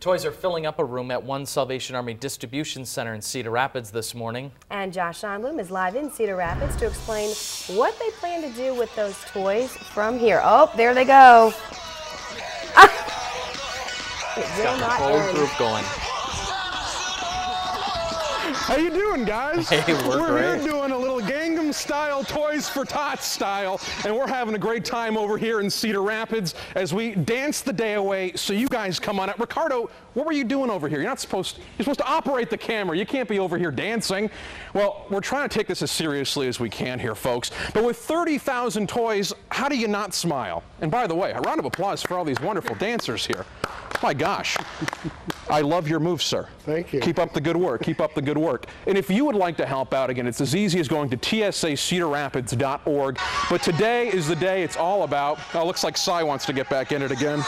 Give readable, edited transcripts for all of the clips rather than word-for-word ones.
Toys are filling up a room at one Salvation Army distribution center in Cedar Rapids this morning. And Josh Scheinblum is live in Cedar Rapids to explain what they plan to do with those toys from here. Oh, there they go. It's got the whole group going. How you doing, guys? Hey, we're here doing a little Gangnam Style Toys for Tots style, and we're having a great time over here in Cedar Rapids as we dance the day away. So you guys come on up. Ricardo, what were you doing over here? You're supposed to operate the camera. You can't be over here dancing. Well, we're trying to take this as seriously as we can here, folks. But with 30,000 toys, how do you not smile? And by the way, a round of applause for all these wonderful dancers here. My gosh. I love your moves, sir. Thank you. Keep up the good work. Keep up the good work. And if you would like to help out, again, it's as easy as going to tsacedarrapids.org. But today is the day it's all about. Oh, looks like Cy wants to get back in it again.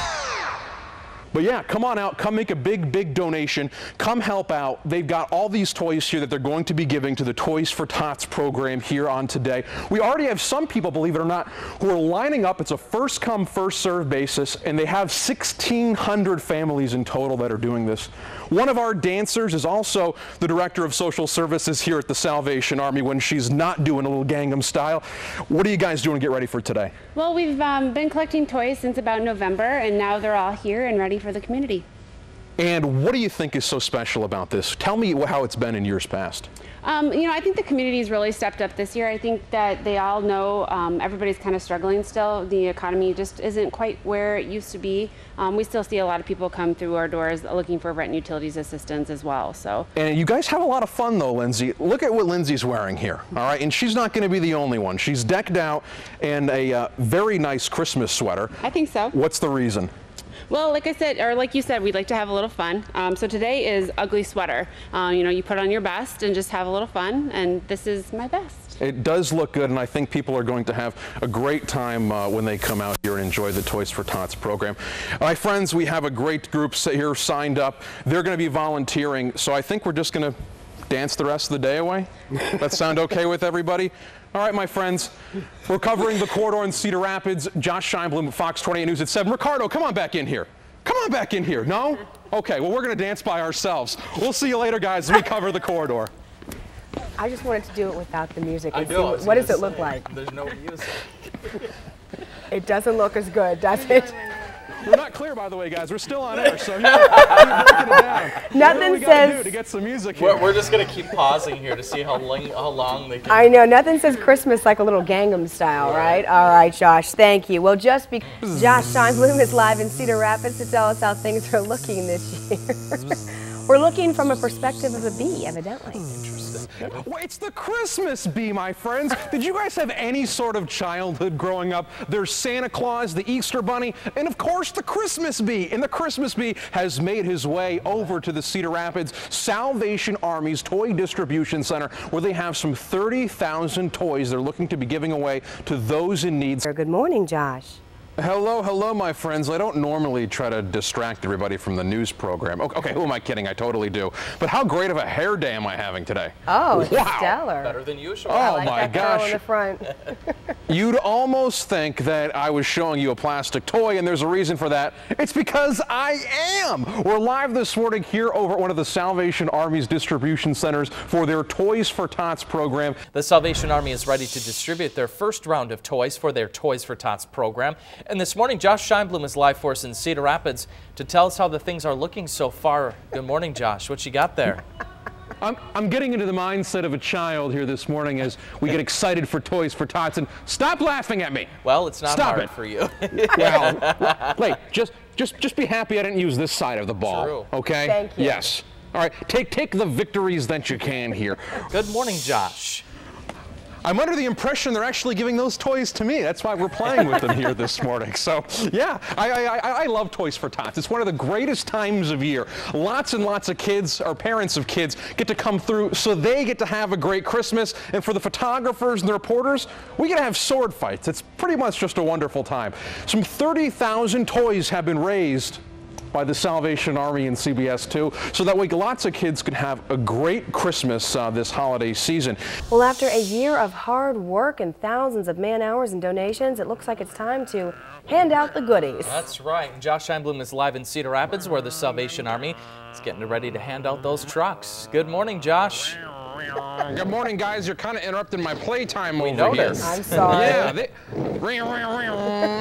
But yeah, come on out, come make a big donation, come help out. They've got all these toys here that they're going to be giving to the Toys for Tots program here on today. We already have some people, believe it or not, who are lining up. It's a first come, first served basis, and they have 1,600 families in total that are doing this. One of our dancers is also the director of social services here at the Salvation Army when she's not doing a little Gangnam Style. What are you guys doing to get ready for today? Well, we've been collecting toys since about November, and now they're all here and ready for the community. And what do you think is so special about this? Tell me how it's been in years past. You know, I think the community's really stepped up this year. I think that they all know everybody's kind of struggling still. The economy just isn't quite where it used to be. We still see a lot of people come through our doors looking for rent and utilities assistance as well. So. And you guys have a lot of fun though, Lindsay. Look at what Lindsay's wearing here, all right? And she's not going to be the only one. She's decked out in a very nice Christmas sweater. I think so. What's the reason? Well, like I said, or like you said, we'd like to have a little fun. So today is Ugly Sweater. You know, you put on your best and just have a little fun, and this is my best. It does look good, and I think people are going to have a great time when they come out here and enjoy the Toys for Tots program. My friends, we have a great group here signed up. They're going to be volunteering, so I think we're just going to dance the rest of the day away. That sound okay with everybody? All right, my friends, we're covering the corridor in Cedar Rapids. Josh Scheinblum, Fox 28 News at 7. Ricardo, come on back in here. Come on back in here. No? Okay, well, we're going to dance by ourselves. We'll see you later, guys, as we cover the corridor. I just wanted to do it without the music. I And know, see, what does it look like? There's no music. It doesn't look as good, does it? We're not clear, by the way, guys. We're still on air, so keep breaking it down. Nothing says to get some music here. We're just going to keep pausing here to see how long they can. I know, nothing says Christmas like a little Gangnam Style, right? All right, Josh, thank you. Well, Josh Scheinblum is live in Cedar Rapids to tell us how things are looking this year. We're looking from a perspective of a bee, evidently. Well, it's the Christmas bee, my friends. Did you guys have any sort of childhood growing up? There's Santa Claus, the Easter Bunny, and of course the Christmas bee. And the Christmas bee has made his way over to the Cedar Rapids Salvation Army's Toy Distribution Center, where they have some 30,000 toys they're looking to be giving away to those in need. Good morning, Josh. Hello, my friends. I don't normally try to distract everybody from the news program. Okay, who am I kidding? I totally do. But how great of a hair day am I having today? Oh, wow. Stellar. Better than usual. Oh, I like my that gosh. curl in the front. You'd almost think that I was showing you a plastic toy, and there's a reason for that. It's because I am. We're live this morning here over at one of the Salvation Army's distribution centers for their Toys for Tots program. The Salvation Army is ready to distribute their first round of toys for their Toys for Tots program. And this morning, Josh Scheinblum is live for us in Cedar Rapids to tell us how the things are looking so far. Good morning, Josh. What you got there? I'm getting into the mindset of a child here this morning as we get excited for Toys for Tots. And stop laughing at me. Well, it's not Stop hard it. for you. Well, wait, just be happy I didn't use this side of the ball. True. Okay? Thank you. Yes. All right, take the victories that you can here. Good morning, Josh. I'm under the impression they're actually giving those toys to me. That's why we're playing with them here this morning. So, yeah, I love Toys for Tots. It's one of the greatest times of year. Lots and lots of kids, or parents of kids, get to come through so they get to have a great Christmas. And for the photographers and the reporters, we get to have sword fights. It's pretty much just a wonderful time. Some 30,000 toys have been raised by the Salvation Army and CBS 2, so that way lots of kids can have a great Christmas this holiday season. Well, after a year of hard work and thousands of man-hours and donations, it looks like it's time to hand out the goodies. That's right. And Josh Scheinblum is live in Cedar Rapids, where the Salvation Army is getting ready to hand out those trucks. Good morning, Josh. Good morning, guys. You're kind of interrupting my playtime over noticed. here. I'm sorry. Yeah,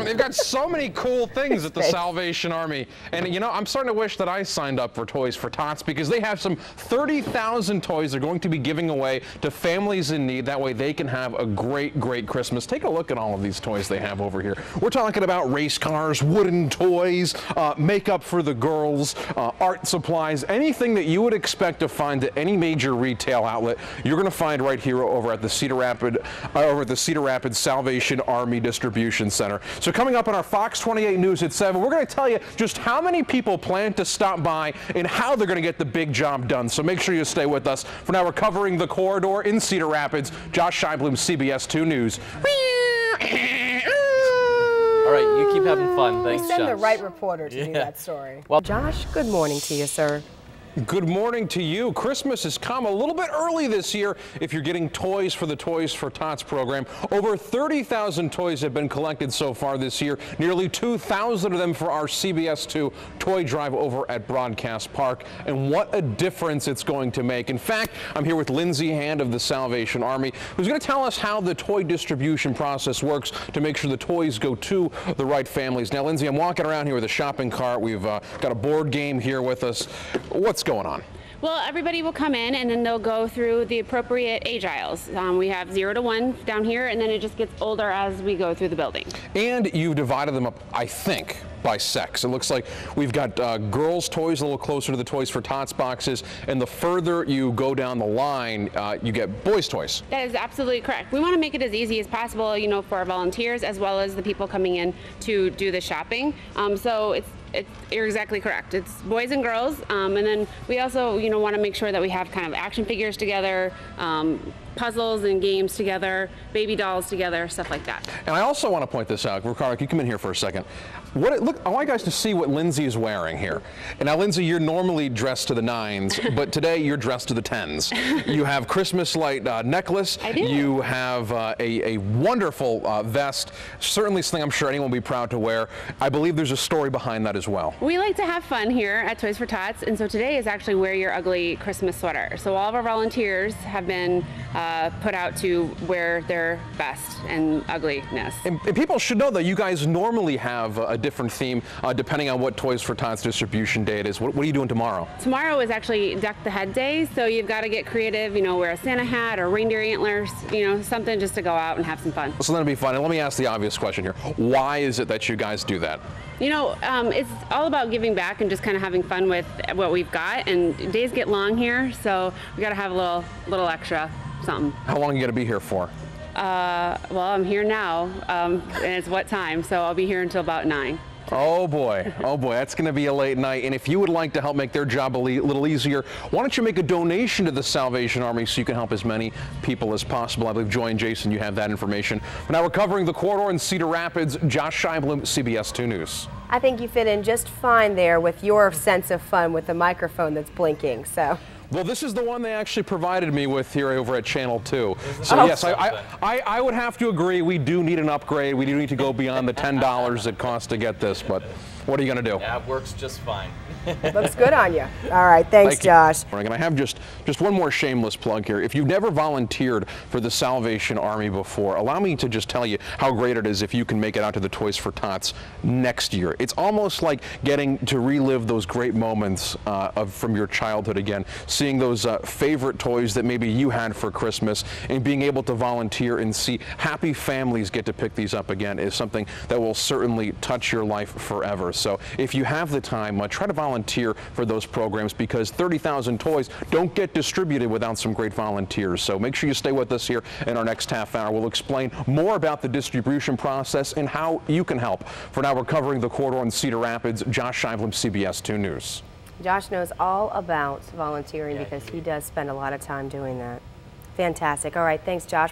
they've got so many cool things at the Salvation Army. And, you know, I'm starting to wish that I signed up for Toys for Tots, because they have some 30,000 toys they're going to be giving away to families in need. That way they can have a great, great Christmas. Take a look at all of these toys they have over here. We're talking about race cars, wooden toys, makeup for the girls, art supplies, anything that you would expect to find at any major retail outlet. You're going to find right here over at the Cedar Rapids Salvation Army Distribution Center. So coming up on our Fox 28 News at 7, we're going to tell you just how many people plan to stop by and how they're going to get the big job done. So make sure you stay with us. For now, we're covering the corridor in Cedar Rapids. Josh Scheinblum, CBS 2 News. All right, you keep having fun. Thanks, We send Josh. the right reporter to do that story. Well, Josh, good morning to you, sir. Good morning to you. Christmas has come a little bit early this year if you're getting toys for the Toys for Tots program. Over 30,000 toys have been collected so far this year, nearly 2,000 of them for our CBS 2 toy drive over at Broadcast Park. And what a difference it's going to make. In fact, I'm here with Lindsay Hand of the Salvation Army, who's going to tell us how the toy distribution process works to make sure the toys go to the right families. Now, Lindsay, I'm walking around here with a shopping cart. We've got a board game here with us. What's going on? Well, everybody will come in and then they'll go through the appropriate age aisles. We have 0 to 1 down here, and then it just gets older as we go through the building. And you've divided them up, I think, by sex. It looks like we've got girls' toys a little closer to the Toys for Tots boxes, and the further you go down the line, you get boys' toys. That is absolutely correct. We want to make it as easy as possible, you know, for our volunteers as well as the people coming in to do the shopping. So you're exactly correct. It's boys and girls, and then we also, you know, want to make sure that we have kind of action figures together, puzzles and games together, baby dolls together, stuff like that. And I also want to point this out. Ricardo, can you come in here for a second? Look, I want you guys to see what Lindsay is wearing here. And now, Lindsay, you're normally dressed to the 9s, but today you're dressed to the 10s. You have Christmas light necklace. I do. You have a wonderful vest. Certainly something I'm sure anyone will be proud to wear. I believe there's a story behind that as well. We like to have fun here at Toys for Tots, and so today is actually Wear Your Ugly Christmas Sweater. So all of our volunteers have been put out to wear their best and ugliness. And people should know that you guys normally have a different theme depending on what Toys for Tots distribution day it is. What are you doing tomorrow? Tomorrow is actually Deck the Head Day, so you've got to get creative, you know, wear a Santa hat or reindeer antlers, you know, something just to go out and have some fun. So that'll be fun. And let me ask the obvious question here. Why is it that you guys do that? You know, it's all about giving back and just kind of having fun with what we've got, and days get long here, so we got to have a little extra something. How long are you going to be here for? Well, I'm here now, and it's what time, so I'll be here until about 9. Oh boy, that's going to be a late night. And if you would like to help make their job a little easier, why don't you make a donation to the Salvation Army so you can help as many people as possible? I believe Joy and Jason, you have that information. But now we're covering the corridor in Cedar Rapids. Josh Scheinblum, CBS 2 News. I think you fit in just fine there with your sense of fun with the microphone that's blinking, so. Well, this is the one they actually provided me with here over at Channel 2. So yes, I would have to agree, we do need an upgrade. We do need to go beyond the $10 it costs to get this, but what are you going to do? Yeah, it works just fine. Looks good on you. All right, thanks, Josh. And I have just one more shameless plug here. If you've never volunteered for the Salvation Army before, allow me to just tell you how great it is if you can make it out to the Toys for Tots next year. It's almost like getting to relive those great moments from your childhood again, seeing those favorite toys that maybe you had for Christmas, and being able to volunteer and see happy families get to pick these up again is something that will certainly touch your life forever. So if you have the time, try to volunteer for those programs, because 30,000 toys don't get distributed without some great volunteers. So make sure you stay with us here in our next half hour. We'll explain more about the distribution process and how you can help. For now, we're covering the corridor in Cedar Rapids. Josh Scheinblum, CBS 2 News. Josh knows all about volunteering because he does spend a lot of time doing that. Fantastic. All right, thanks, Josh.